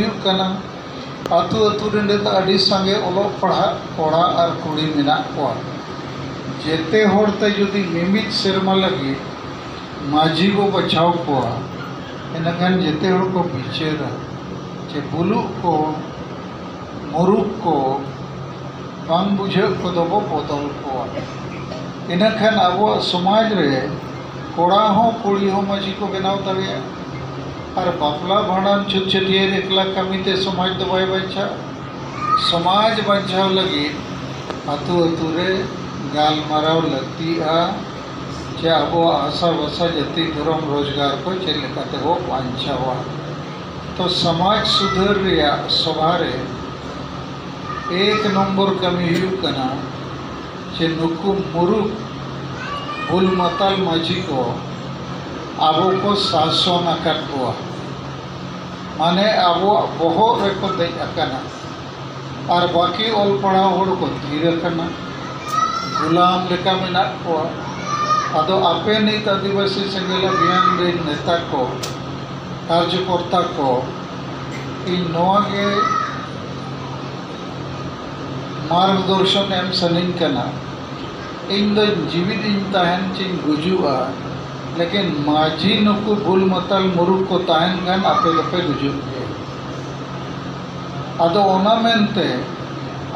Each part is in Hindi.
हुयुग कना आतु आतु रेंडे दा आडी संगे ओलो पढ़ा कोड़ा और कुड़ी मेना कोआ जेते होड़ते जुदी मिमित सेरमा लगी माझी को बचाव कोआ इनखान जेते होड़ को बिचेरा जे बुलु को मुरुक को बांग बुझे को दबो बदल कोआ इनखान अब समाज रे कोड़ा हो कुड़ी हो माझी को बनाव दाड़िया और बापला भाड़ान छुट छटियर एकला कमीते समाज दो बाय बच्चा समाज बचाव लगी आतु आतु रे गालमाराव लगती आ चे अब आशा वसा जति धर्म रोजगार को चेक लेकाते वो बांचावा तो समाज सुधर रिया सभारे एक नंबर कमी हुयुग कना चे नुकु मुरुक भूल मताल माझी को आबो को शासन आकाद कोआ माने आबो बहुत रेको देज आकाना और बाकी ऑल पढ़ा होड़ को धीरे करना गुलाम लेका मेना कोआ आदो आपे नित आदिवासी सेंगेल अभियान रे नेता को कार्यकर्ता को इन नोआ के मार्गदर्शन एम सनिन कना इन दो जीवित इन ताहन चिन गुजुआ लेकिन माझी नुकु भूल मतल मुरुक को ताहन गन आपे लपे गुजुग के आदो ओना मेनते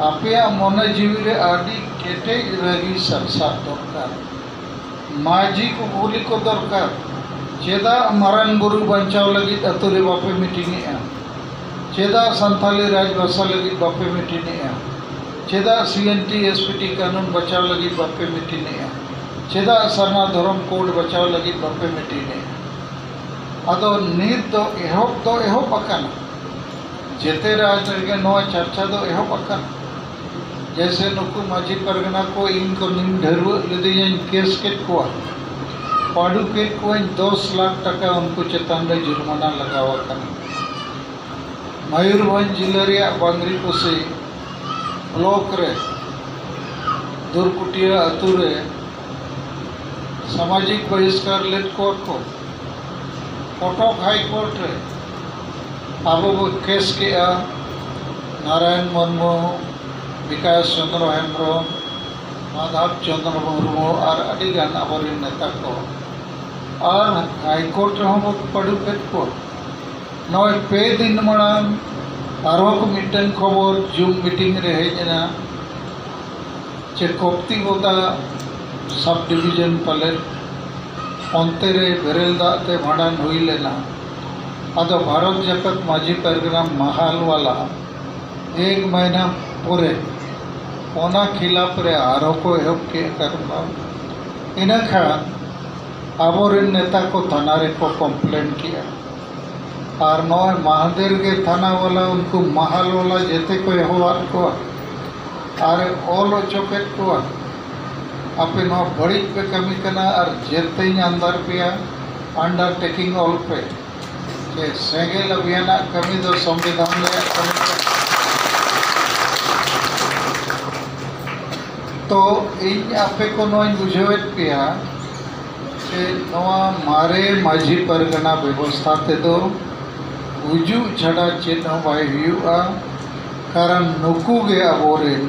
आपे मोने जीवी रे आदि केटे रगी सरसा दरकार माझी को भूली को दरकार चेदा मारान बुरु बचाव लगी अतु रे बापे मीटिंग ए चेदा संथाली राजभाषा लगी बापे मीटिंग ए चेदा CNT SPT कानून बचाव लगी बापे मीटिंग ए चेदा सरना धर्म कोड बचाव लगी बापे मीटिंग ए आदो नीत दो एहोब अकाना जेते राज रे नो चर्चा दो एहोब अकाना जैसे नुकु माझी परगना को इनको निम ढेरव यदि केस के को पाडू के को 10 लाख टका उनको चेतान रे जुर्माना लगावा कना मयूरभंज जिला रे बांगरी कोसे ब्लॉक रे दुरकुटिया अतु रे सामाजिक बहिष्कार लेट कोर्ट को कटक हाई कोर्ट रे आबो केस के नारायण मुर्मू विकास चंद्र हेम्ब्रम माधव चंद्र मुर्मू और अड़ीगान आबोरेन नेता को और हाईकोर्ट रहो पड़ू पेट को नय पे दिन मांग आरो को मिटन खबर जूम मीटिंग रे हेजना चे कोप्ती बोदा सब डिवीजन पले अंते रे बेरेल दाते भाड़ान हुई लेना आदो भारत जगत माझी परगना महाल वाला 1 महीना पूरे ओना खिलाफ रे आरो को एहब के करबा इनखा आबोरेन नेता को थाना रे को कंप्लेन किया और नय महादेर के थाना वाला उनको महाल वाला जेते को एहवार को और ऑल चौकेट को आपे नो बड़ी पे कमी करना और जेते अंदर पिया अंडरटेकिंग ऑल पे के सेंगेल अभियान कमी दो संविधान ले कमी तो इन आपे को नोई बुझेवेट पिया के नवा मारे माझी परगना व्यवस्था ते दो उजू छड़ा चेनो बाय हुआ कारण नुकु गे आबोरेन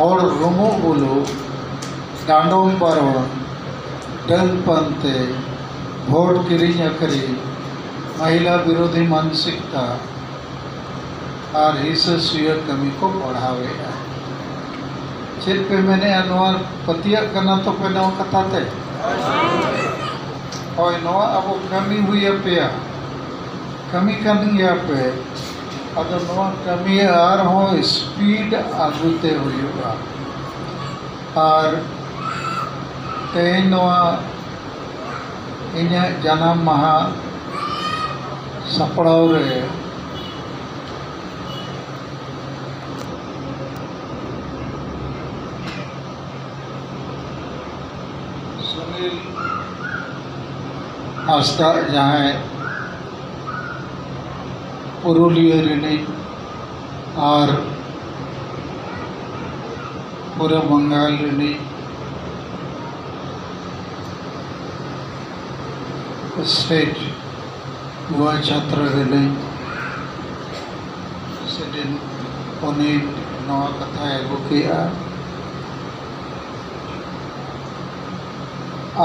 और रुमु बोलो डांडोम बारोन डन पंते वोट किरिंग अकरी महिला विरोधी मानसिकता और हिस्सा सुय कमी को बढ़ावे चेत पे मैंने अनुवार पतिया करना तो पे नवा कथाते और नवा अब कमी हुई पे कमी करनी पे अगर नवा कमी आर हो स्पीड आगुते हुआ और तेन नवा इन्या जन्म महा सपड़ाव रे सुनील हासदा जहाँ पुरुलिया रिनी और पूरे बंगाल रिनी स्टेट युवा छात्र रिनी प्रेसिडेंट उन्नी नवा कथा अगू किया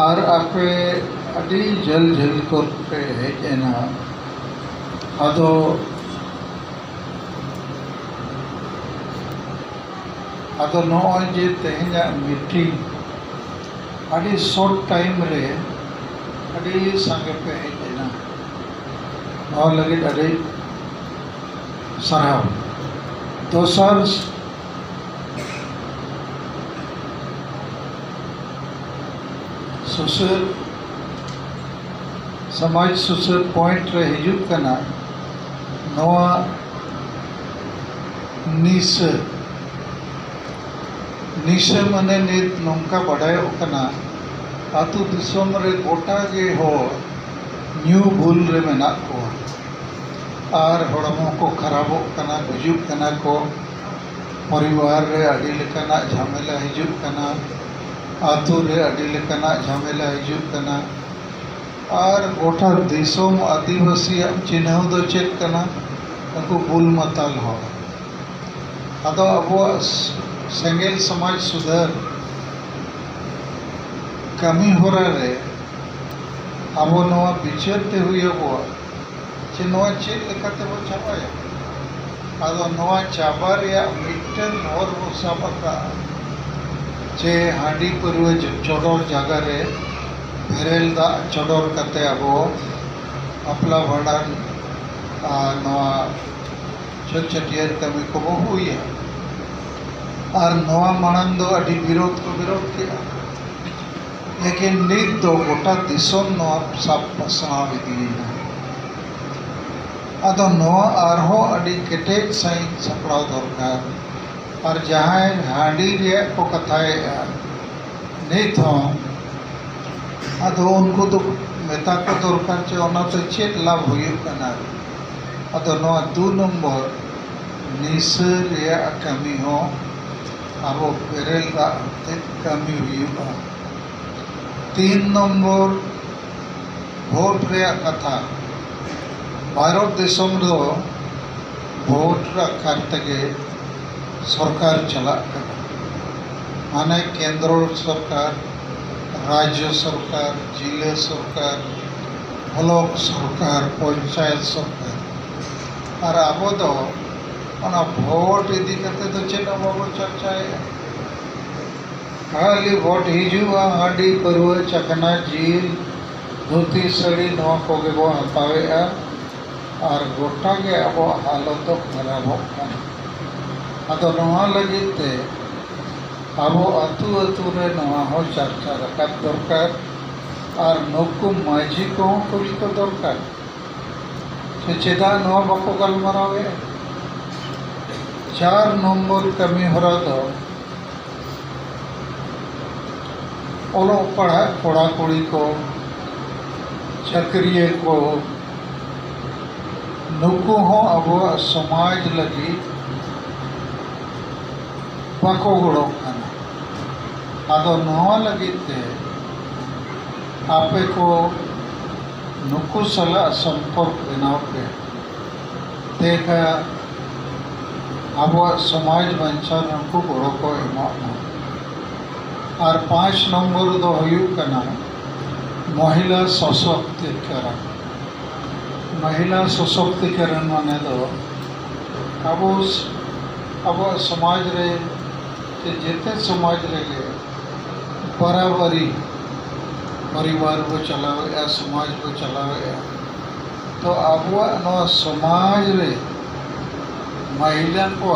और आपे अड़ी झल झल को पे हेजना अदो अदो नॉय जे तेहना मीटिंग अड़ी शॉर्ट टाइम रे अड़ी संगे पे हेजना नॉ लगे अड़ी सराव दोसर सुसर समाज सुसर पॉइंट रे हिजुक कना नवा निशा मने नित नौका बढ़ायो कना आतु दिसोम रे गोटा गे हो न्यू भूल रे मेना को और हड़मो को खराबो कना गुजुक कना को परिवार रे अड़ी लेकना झमेला हिजुक कना आतु रे अड़ी लेकना झमेला हिजुक कना और गोटा दिसोम आदिवासी चिन्ह दो चेक कना उनको बुल मताल हो अदो अबो सेंगेल समाज सुधार कमी हो रहा है अब नवा विचारते हुए अबो चे नवा चेक लेकाते बो चाबाया अदो नवा चाबा रे मिटन और वो सबका चे हांडी परवे चोडोर जागा रे भेरेल दा चोडोर कते अबो अपला भाड़ान नवा छटियर कमी को बो हुई है और नवा मानन दो अड़ी विरोध को विरोध किया लेकिन नित दो गोटा दिसोम नवा सब पसना विधि अदो नवा आरहो अड़ी केटेज साई सपड़ाव दरकार और जहाँ हांडी रे को कथाए नित हो अदो उनको तो मेता को दरकार चे ओना तो चेक लाभ हुई कना अदो नवा 2 नंबर निसर रे कमी हो अब बेरेल दा कमी हुआ 3 नंबर भोट रे कथा भारत देशम दो भोट करते सरकार चला माने केंद्र सरकार राज्य सरकार जिले सरकार ब्लॉक सरकार पंचायत सरकार और अब दो ओना भोट इदी करते तो चेना बाबो चर्चाए खाली भोट हिजुआ हाडी परवे चकना झील धोती सड़ी नवा कोगे बो हतावेआ और गोटा के अब हालत खराब अदो नवा लगिते अब अतु अतु रे नवा हो चर्चा रखा दरकार और नुकु माझी को कुछ को दरकार से चेदा नवा बाको गलमारावे 4 नंबर कमी हरा दो ओलो पढ़ा कोड़ा कोड़ी को चक्रिय को नुकु हो अब समाज लगी बाको गुड़ो खाना आदो नवा लगी ते आपे को नुकु सला संपर्क बनाओ पे देखा अब समाज बंचार उनको गोड़ो को एमा और 5 नंबर दो हुयुक कना महिला सशक्तिकरण माने दो अब समाज रे जेते समाज रे बराबरी परिवार को चलावे या समाज को चलावे तो अब समाज रे महिला को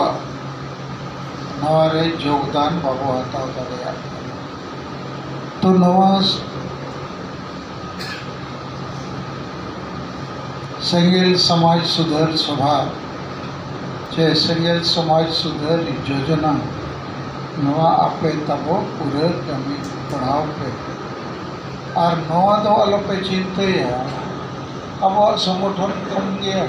नवारे योगदान बाबू हताव दाड़ेया तो नवा सेंगेल समाज सुधार सभा चे सेंगेल समाज सुधार योजना नवा आपे तबो पूरे कमी पढ़ाव पे और नवा दो आलो पे चिंते अब संगठन कम गया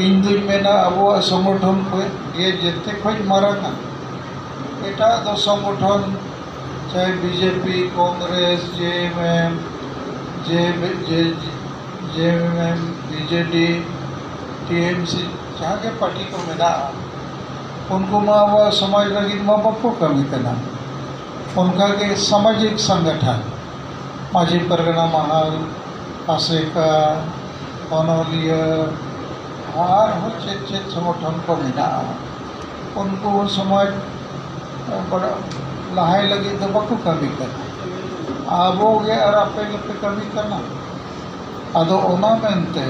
इन दुई मेना अब संगठन को ये जिते खोज माराना एटा दो संगठन चाहे BJP Congress JMM JMM BJD TMC जहाँ के पार्टी को मेरा उनको मा वो समाज लगी मा बको कमी करना उनका के सामाजिक संगठन माझी परगना महल आसेका अनोलिया और हो चेत संगठन को मिला उनको समाज बड़ा लहाई लगी तो बको कमी करना आबो गे और आपे लपे कमी करना अदो ओना मेनते